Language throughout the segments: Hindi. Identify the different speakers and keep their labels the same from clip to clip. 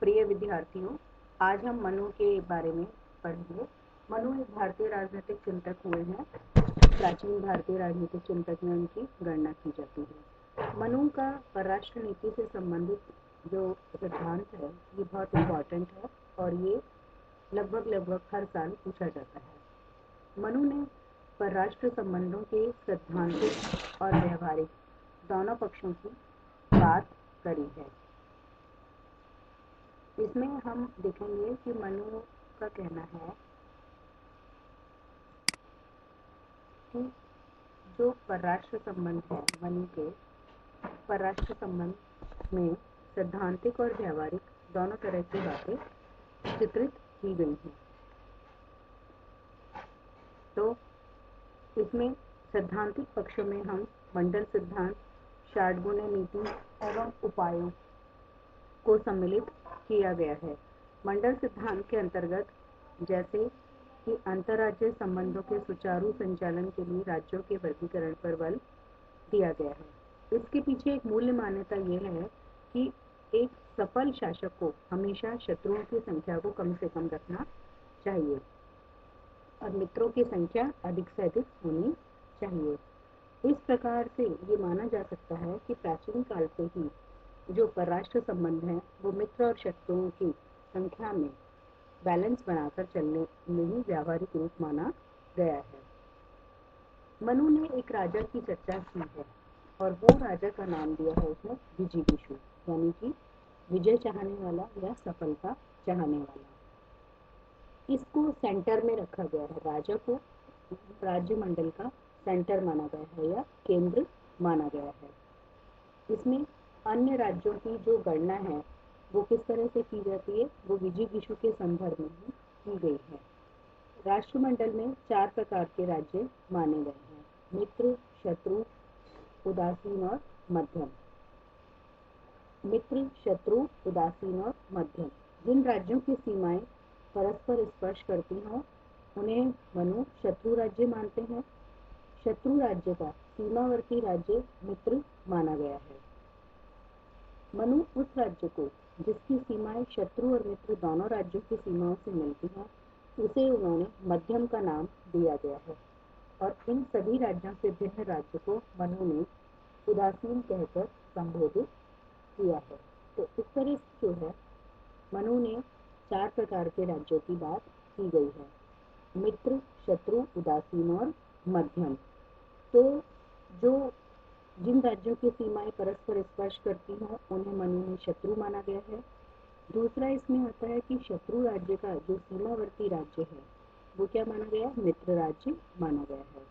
Speaker 1: प्रिय विद्यार्थियों, आज हम मनु के बारे में पढ़ेंगे। मनु एक भारतीय राजनीतिक चिंतक हुए हैं। प्राचीन भारतीय राजनीतिक चिंतक में उनकी गणना की जाती है। मनु का परराष्ट्र नीति से संबंधित जो सिद्धांत है ये बहुत इम्पोर्टेंट है और ये लगभग हर साल पूछा जाता है। मनु ने परराष्ट्र संबंधों के सैद्धांतिक और व्यवहारिक दोनों पक्षों की बात करी है। इसमें हम देखेंगे कि मनु का कहना है कि जो परराष्ट्र संबंध है, मनु के परराष्ट्र संबंध में सैद्धांतिक और व्यवहारिक दोनों तरह की बातें चित्रित की गई हैं। तो इसमें सैद्धांतिक पक्ष में हम मंडल सिद्धांत, षाटगुण नीति एवं उपायों को सम्मिलित किया गया है। मंडल सिद्धांत के अंतर्गत जैसे कि अंतर्राज्यीय संबंधों के सुचारू संचालन के लिए राज्यों के वर्गीकरण पर बल दिया गया है। इसके पीछे एक मूल्य मान्यता यह है कि एक सफल शासक को हमेशा शत्रुओं की संख्या को कम से कम रखना चाहिए और मित्रों की संख्या अधिक से अधिक होनी चाहिए। इस प्रकार से ये माना जा सकता है कि प्राचीन काल से ही जो परराष्ट्र संबंध है वो मित्र और शत्रुओं की संख्या में बैलेंस बनाकर चलने में ही व्यावहारिक रूप माना गया है। मनु ने एक राजा की चर्चा की है और वो राजा का नाम दिया है उसने विजिगीषु, यानी कि विजय चाहने वाला या सफलता चाहने वाला। इसको सेंटर में रखा गया है। राजा को राज्य मंडल का सेंटर माना गया है या केंद्र माना गया है। इसमें अन्य राज्यों की जो गणना है वो किस तरह से की जाती है, वो विजिगीषु के संदर्भ में ही की गई है। राष्ट्रमंडल में 4 प्रकार के राज्य माने गए हैं: मित्र, शत्रु, उदासीन और मध्यम। मित्र, शत्रु, उदासीन और मध्यम। जिन राज्यों की सीमाएं परस्पर स्पर्श करती हों उन्हें मनु शत्रु राज्य मानते हैं। शत्रु राज्य का सीमावर्ती राज्य मित्र माना गया है। मनु उस राज्य को जिसकी सीमाएं शत्रु और मित्र दोनों राज्यों की सीमाओं से मिलती हैं उसे उन्होंने मध्यम का नाम दिया गया है और इन सभी राज्यों से भिन्न राज्य को मनु ने उदासीन कहकर संबोधित किया है। तो इस तरह से जो है मनु ने 4 प्रकार के राज्यों की बात की गई है: मित्र, शत्रु, उदासीन और मध्यम। तो जो जिन राज्यों की सीमाएं परस्पर स्पर्श करती हों उन्हें मनु में शत्रु माना गया है। दूसरा इसमें आता है कि शत्रु राज्य का जो सीमावर्ती राज्य है वो क्या माना गया, मित्र राज्य माना गया है।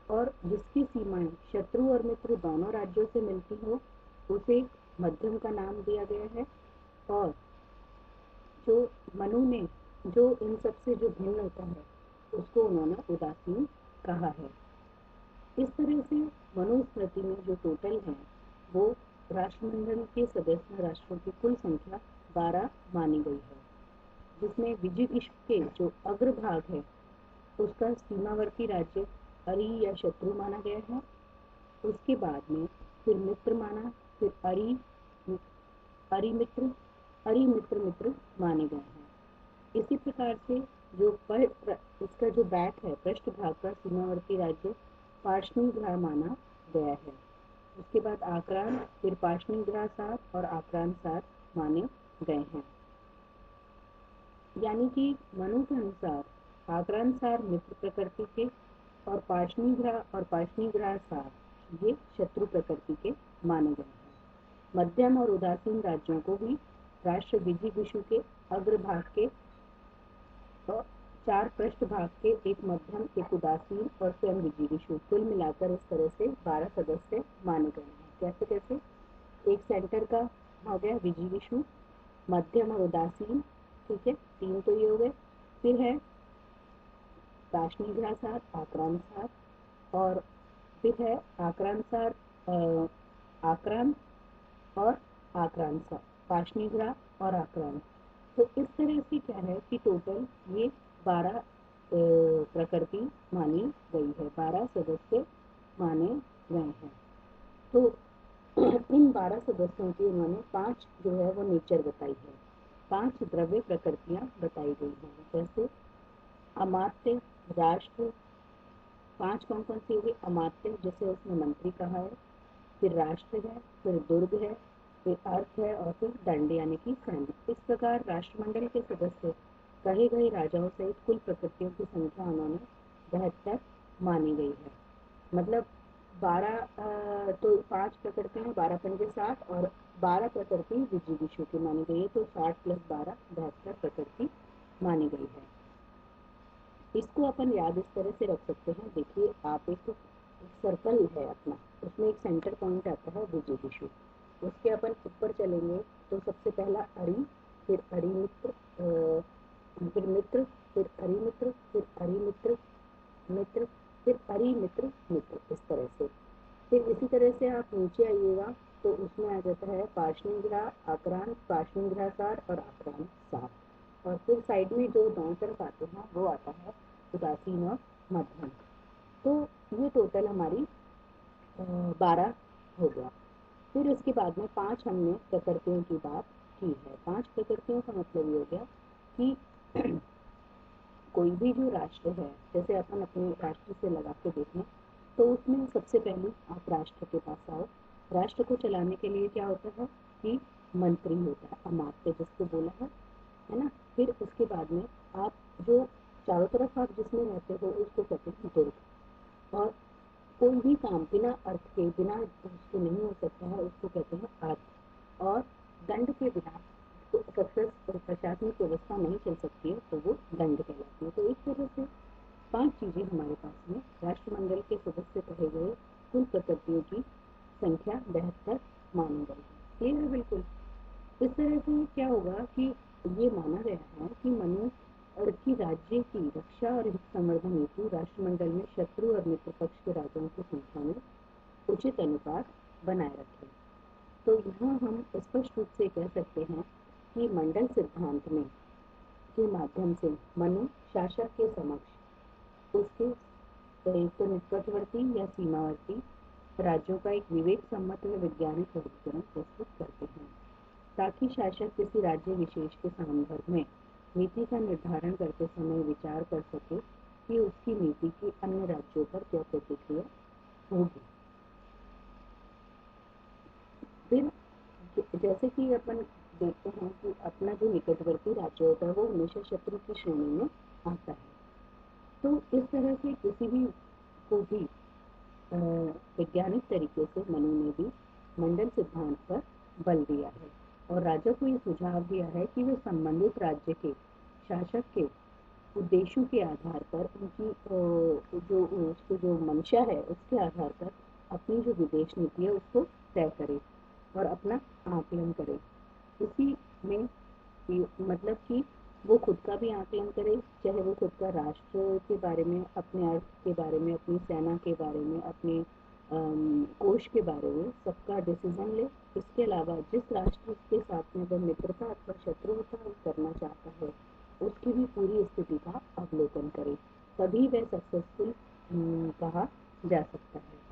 Speaker 1: और जिसकी सीमाएं शत्रु और मित्र दोनों राज्यों से मिलती हो उसे मध्यम का नाम दिया गया है। और जो मनु ने जो इन सबसे जो भिन्न होता है उसको उन्होंने उदासीन कहा है। इस तरह से मनुस्मृति में जो टोटल है वो राष्ट्रमंडल के सदस्य राष्ट्रों की कुल संख्या 12 मानी गई है, जिसमें विजिगीषु के जो अग्रभाग है उसका सीमावर्ती राज्य अरि या शत्रु माना गया है। उसके बाद में फिर मित्र माना, फिर अरि मित्र माने गए हैं। इसी प्रकार से जो इसका जो बैक है पृष्ठभाग का सीमावर्ती राज्य पार्ष्णिग्रह माना गया है। उसके बाद आक्रांत, फिर पार्ष्णिग्रह सार और आक्रांत सार माने गए हैं। यानी कि मनु के अनुसार आक्रांत सार मित्र प्रकृति के और पार्ष्णिग्रह सार ये शत्रु प्रकृति के माने गए हैं। मध्यम और उदासीन राज्यों को भी राष्ट्र विजिगीषु के अग्रभाग के 4 पृष्ठभाग के, एक मध्यम, एक उदासीन और स्वयं विजिगीषु, कुल मिलाकर इस तरह से 12 सदस्य माने गए हैं। कैसे कैसे, एक सेंटर का हो गया विजिगीषु, मध्यम और उदासीन, ठीक है, 3 तो ये हो गए। फिर है पार्ष्णिग्रह सार, आक्रांत सार, और फिर है आक्रांत सार, आक्रांत और आक्रांत सार, पार्ष्णिग्रह और आक्रांत। तो इस तरह से क्या है कि टोटल ये 12 प्रकृति मानी गई है, 12 सदस्य माने गए हैं। तो इन 12 सदस्यों की उन्होंने 5 जो है वो नेचर बताई है। 5 द्रव्य प्रकृतियां बताई गई हैं, जैसे अमात्य, राष्ट्र। 5 कौन कौन सी होगी? अमात्य, जैसे उसने मंत्री कहा है, फिर राष्ट्र है, फिर दुर्ग है, फिर अर्थ है, और फिर दंड यानी कि सैन्य। इस प्रकार राष्ट्रमंडल के सदस्य कहे गए राजाओं सहित कुल प्रकृतियों की संख्या उन्होंने 72 मानी गई है। मतलब 12 तो 5 प्रकृति में 12 पंजे 60 और 12 प्रकृति विजिगीषु की मानी गई है, तो 60 + 12 72 प्रकृति मानी गई है। इसको अपन याद इस तरह से रख सकते हैं। देखिए आप एक सर्कल है अपना, उसमें एक सेंटर पॉइंट आता है विजिगीषु, उसके अपन ऊपर चलेंगे तो सबसे पहला अरि, फिर अरिमित्र, फिर मित्र, फिर अरिमित्र, फिर अरिमित्र मित्र, फिर अरिमित्र मित्र, इस तरह से। फिर इसी तरह से आप नीचे आइएगा तो उसमें आ जाता है पार्ष्णिग्रह, आक्रांत, पार्ष्णिग्रहकार और आक्रांत सार, और फिर साइड में जो दोनों तरफ आते हैं वो आता है उदासीन और मध्यम। तो ये टोटल हमारी 12 हो गया। फिर उसके बाद में 5 हमने प्रकृतियों की बात की है। 5 प्रकृतियों का मतलब ये हो गया कि कोई भी जो राष्ट्र है, जैसे अपन अपने राष्ट्र से लगा के देखें तो उसमें सबसे पहले आप राष्ट्र के पास आओ। राष्ट्र को चलाने के लिए क्या होता है कि मंत्री होता है, अमात्य जिसको बोला है ना। फिर उसके बाद में आप जो चारों तरफ आप जिसमें रहते हो उसको कहते हैं दुर्ग, और कोई भी काम बिना अर्थ के, बिना उसके नहीं हो सकता है, उसको कहते हैं अर्थ। और दंड के बिना सक्सेस प्रशासनिक व्यवस्था नहीं चल सकती है, तो वो दंड कहलाती है। तो एक तरह से 5 चीजें हमारे पास में राष्ट्रमंडल के सदस्य कहे गए कुल प्रकृतियों की संख्या 72 मानी गई है। क्लियर है बिल्कुल। इस तरह से क्या होगा कि ये माना गया है कि मनु और की राज्य की रक्षा और हित संवर्धन हेतु राष्ट्रमंडल में शत्रु और मित्र पक्ष के राजाओं की संख्या में उचित अनुपात बनाए रखे। तो यहाँ हम स्पष्ट रूप से कह सकते हैं कि मंडल सिद्धांत में के माध्यम से मनु शासक के समक्ष उसके तो निकटवर्ती या सीमावर्ती राज्यों का एक विवेक सम्मत व वैज्ञानिक वर्गीकरण प्रस्तुत करते हैं, ताकि शासक किसी राज्य विशेष के संदर्भ में नीति का निर्धारण करते समय विचार कर सके कि उसकी नीति की अन्य राज्यों पर क्या प्रतिक्रिया होगी। फिर जैसे कि अपन देखते हैं कि अपना जो निकटवर्ती राज्य होता है वो हमेशा शत्रु की श्रेणी में आता है। तो इस तरह से किसी भी को भी वैज्ञानिक तरीके से मनु ने भी मंडल सिद्धांत पर बल दिया है और राजा को ये सुझाव दिया है कि वे संबंधित राज्य के शासक के उद्देश्यों के आधार पर उनकी जो मंशा है उसके आधार पर अपनी जो विदेश नीति है उसको तय करे और अपना आकलन करे। इसी में मतलब कि वो खुद का भी आकलन करे, चाहे वो खुद का राष्ट्र के बारे में, अपने अर्थ के बारे में, अपनी सेना के बारे में, अपने कोश के बारे में सबका डिसीजन ले। इसके अलावा जिस राष्ट्र के साथ में वह मित्रता अथवा शत्रुता करना चाहता है उसकी भी पूरी स्थिति का अवलोकन करे, तभी वह सक्सेसफुल कहा जा सकता है।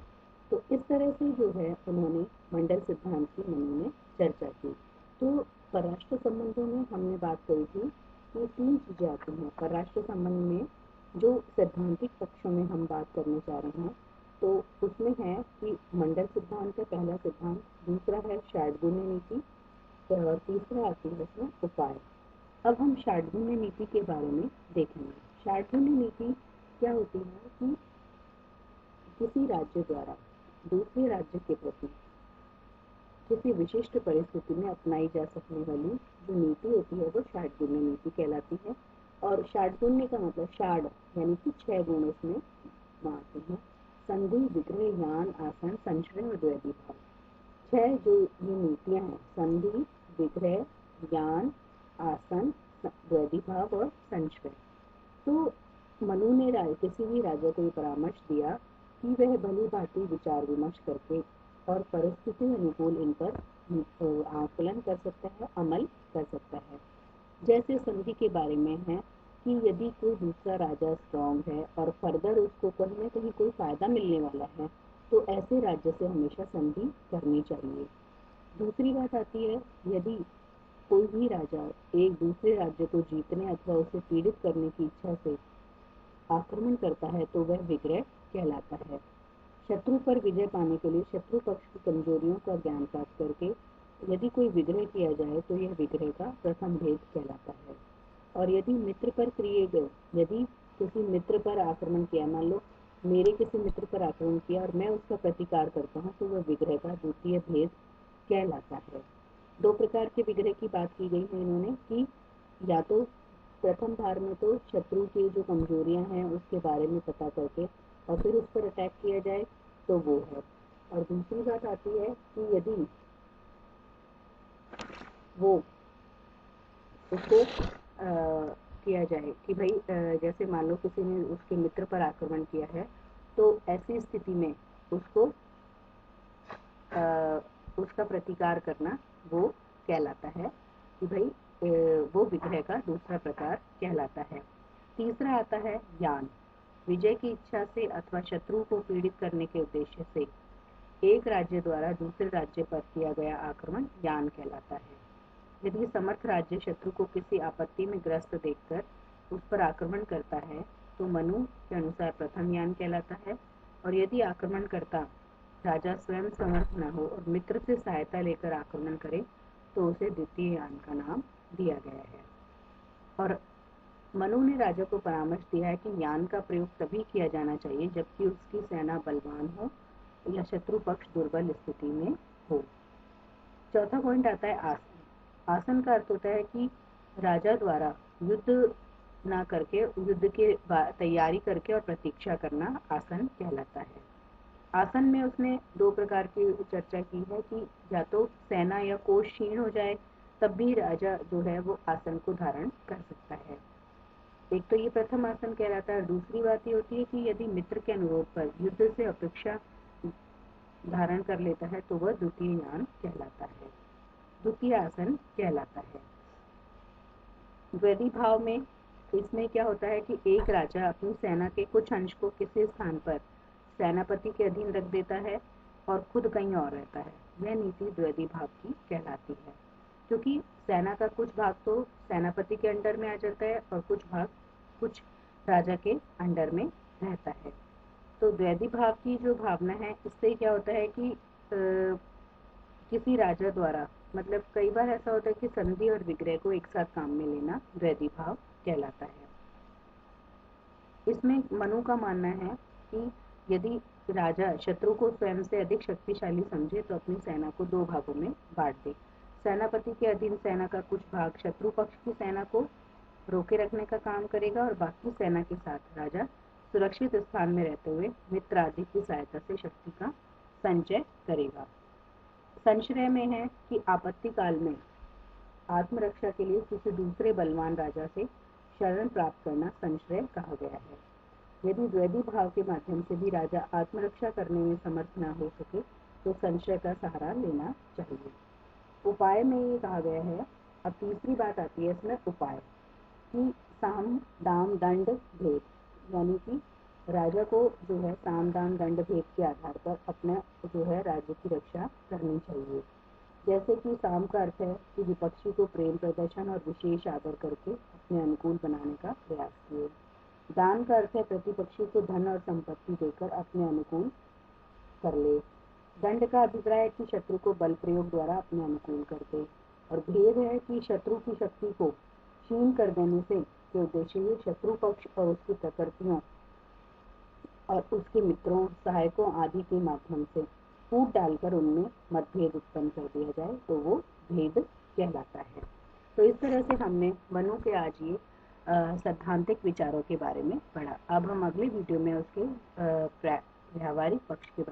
Speaker 1: तो इस तरह से जो है उन्होंने मंडल सिद्धांत की मनु ने चर्चा की। तो परराष्ट्र संबंधों में हमने बात करी थी कि 3 चीजें आती हैं परराष्ट्र संबंध में। जो सैद्धांतिक पक्षों में हम बात करने जा रहे हैं तो उसमें है कि मंडल सिद्धांत का पहला सिद्धांत, दूसरा है षाड्गुण्य नीति और तीसरा आती है उसमें उपाय। अब हम षाड्गुण्य नीति के बारे में देखेंगे। षाड्गुण्य नीति क्या होती है कि किसी राज्य द्वारा दूसरे राज्य के प्रति किसी विशिष्ट परिस्थिति में अपनाई जा सकने वाली जो नीति होती है वो षाड्गुण्य नीति कहलाती है। और षाड्गुण्य का मतलब षाड यानी कि 6 गुण उसमें आते हैं, संधि, विग्रह, ज्ञान, आसन, संशय और द्वैधी भाव। 6 जो ये नीतियां हैं, संधि, विग्रह, ज्ञान, आसन, द्वैधी भाव और संशय। तो मनु ने किसी भी राजा को ये परामर्श दिया कि वह भली भांति विचार विमर्श करके और परिस्थिति अनुकूल इन पर आकलन कर सकता है, अमल कर सकता है। जैसे संधि के बारे में है कि यदि कोई दूसरा राजा स्ट्रांग है और फर्दर उसको कहीं ना कहीं कोई फायदा मिलने वाला है तो ऐसे राज्य से हमेशा संधि करनी चाहिए। दूसरी बात आती है यदि कोई भी राजा एक दूसरे राज्य को जीतने अथवा उसे पीड़ित करने की इच्छा से आक्रमण करता है तो वह विग्रह कहलाता है। शत्रु पर विजय पाने के लिए शत्रु पक्ष की कमजोरियों का ज्ञान प्राप्त करके यदि कोई विग्रह किया जाए तो यह विग्रह का प्रथम भेद कहलाता है। और यदि मित्र पर किए गए, यदि किसी मित्र पर आक्रमण किया, मान लो मेरे किसी मित्र पर आक्रमण किया और मैं उसका प्रतिकार करता हूँ तो वह विग्रह का द्वितीय भेद कहलाता है। दो प्रकार के विग्रह की बात की गई है इन्होंने कि या तो प्रथम भार में तो शत्रु की जो कमजोरियां हैं उसके बारे में पता करके और फिर उस पर अटैक किया जाए तो वो है। और दूसरी बात आती है कि यदि वो उसको किया जाए कि भाई जैसे मान लो किसी ने उसके मित्र पर आक्रमण किया है तो ऐसी स्थिति में उसको उसका प्रतिकार करना वो कहलाता है कि भाई वो विग्रह का दूसरा प्रकार कहलाता है। तीसरा आता है यान। विजय की इच्छा से अथवा शत्रु को पीड़ित करने के उद्देश्य से एक राज्य द्वारा दूसरे राज्य पर किया गया आक्रमण यान कहलाता है। यदि समर्थ राज्य शत्रु को किसी आपत्ति में ग्रस्त देखकर उस पर आक्रमण करता है तो मनु के अनुसार प्रथम यान कहलाता है। और यदि आक्रमणकर्ता राजा स्वयं समर्थ न हो और मित्र से सहायता लेकर आक्रमण करे तो उसे द्वितीय यान का नाम दिया गया है। और मनु ने राजा को परामर्श दिया है कि यान का प्रयोग तभी किया जाना चाहिए जबकि उसकी सेना बलवान हो या शत्रु पक्ष दुर्बल स्थिति में हो। चौथा पॉइंट आता है आसन। आसन का अर्थ होता है कि राजा द्वारा युद्ध ना करके युद्ध की तैयारी करके और प्रतीक्षा करना आसन कहलाता है। आसन में उसने दो प्रकार की चर्चा की है कि या तो सेना या कोष क्षीण हो जाए तब भी राजा जो है वो आसन को धारण कर सकता है। एक तो ये प्रथम आसन कहलाता है। दूसरी बात ये होती है कि यदि मित्र के अनुरोध पर युद्ध से अपेक्षा धारण कर लेता है तो वह द्वितीय यान कहलाता है, द्वितीय आसन कहलाता है। द्वैधी भाव में इसमें क्या होता है कि एक राजा अपनी सेना के कुछ अंश को किसी स्थान पर सेनापति के अधीन रख देता है और खुद कहीं और रहता है। यह नीति द्वैधी भाव की कहलाती है क्योंकि सेना का कुछ भाग तो सेनापति के अंडर में आ जाता है और कुछ भाग कुछ राजा के अंडर में रहता है। तो द्वैधी भाव की जो भावना है इससे क्या होता है कि किसी राजा द्वारा मतलब कई बार ऐसा होता है कि संधि और विग्रह को एक साथ काम में लेना द्वैधी भाव कहलाता है। इसमें मनु का मानना है कि यदि राजा शत्रु को स्वयं से अधिक शक्तिशाली समझे तो अपनी सेना को दो भागों में बांट दे। सेनापति के अधीन सेना का कुछ भाग शत्रु पक्ष की सेना को रोके रखने का काम करेगा और बाकी सेना के साथ राजा सुरक्षित स्थान में रहते हुए मित्र आदि की सहायता से शक्ति का संचय करेगा। संशय में है कि आपत्ति काल में आत्मरक्षा के लिए किसी दूसरे बलवान राजा से शरण प्राप्त करना संशय कहा गया है। यदि द्वैधी भाव के माध्यम से भी राजा आत्मरक्षा करने में समर्थ न हो सके तो संशय का सहारा लेना चाहिए। उपाय में ये कहा गया है। अब तीसरी बात आती है इसमें उपाय कि साम दाम दंड भेद, यानी कि राजा को जो है साम दाम दंड भेद के आधार पर अपना जो है राज्य की रक्षा करनी चाहिए। जैसे कि साम का अर्थ है कि विपक्षी को प्रेम प्रदर्शन और विशेष आदर करके अपने अनुकूल बनाने का प्रयास किए। दान का अर्थ है प्रतिपक्षी को धन और संपत्ति देकर अपने अनुकूल कर ले। दंड का अभिप्राय है कि शत्रु को बल प्रयोग द्वारा अपने अनुकूल कर दे। और भेद है कि शत्रु की शक्ति को क्षीण कर देने से के उद्देश्य ये शत्रु पक्ष और उसकी प्रकृतियों और उसके मित्रों सहायकों आदि के माध्यम से फूट डालकर उनमें मतभेद उत्पन्न कर दिया जाए तो वो भेद कहलाता है। तो इस तरह से हमने मनु के आज ये सैद्धांतिक विचारों के बारे में पढ़ा। अब हम अगले वीडियो में उसके व्यावहारिक पक्ष के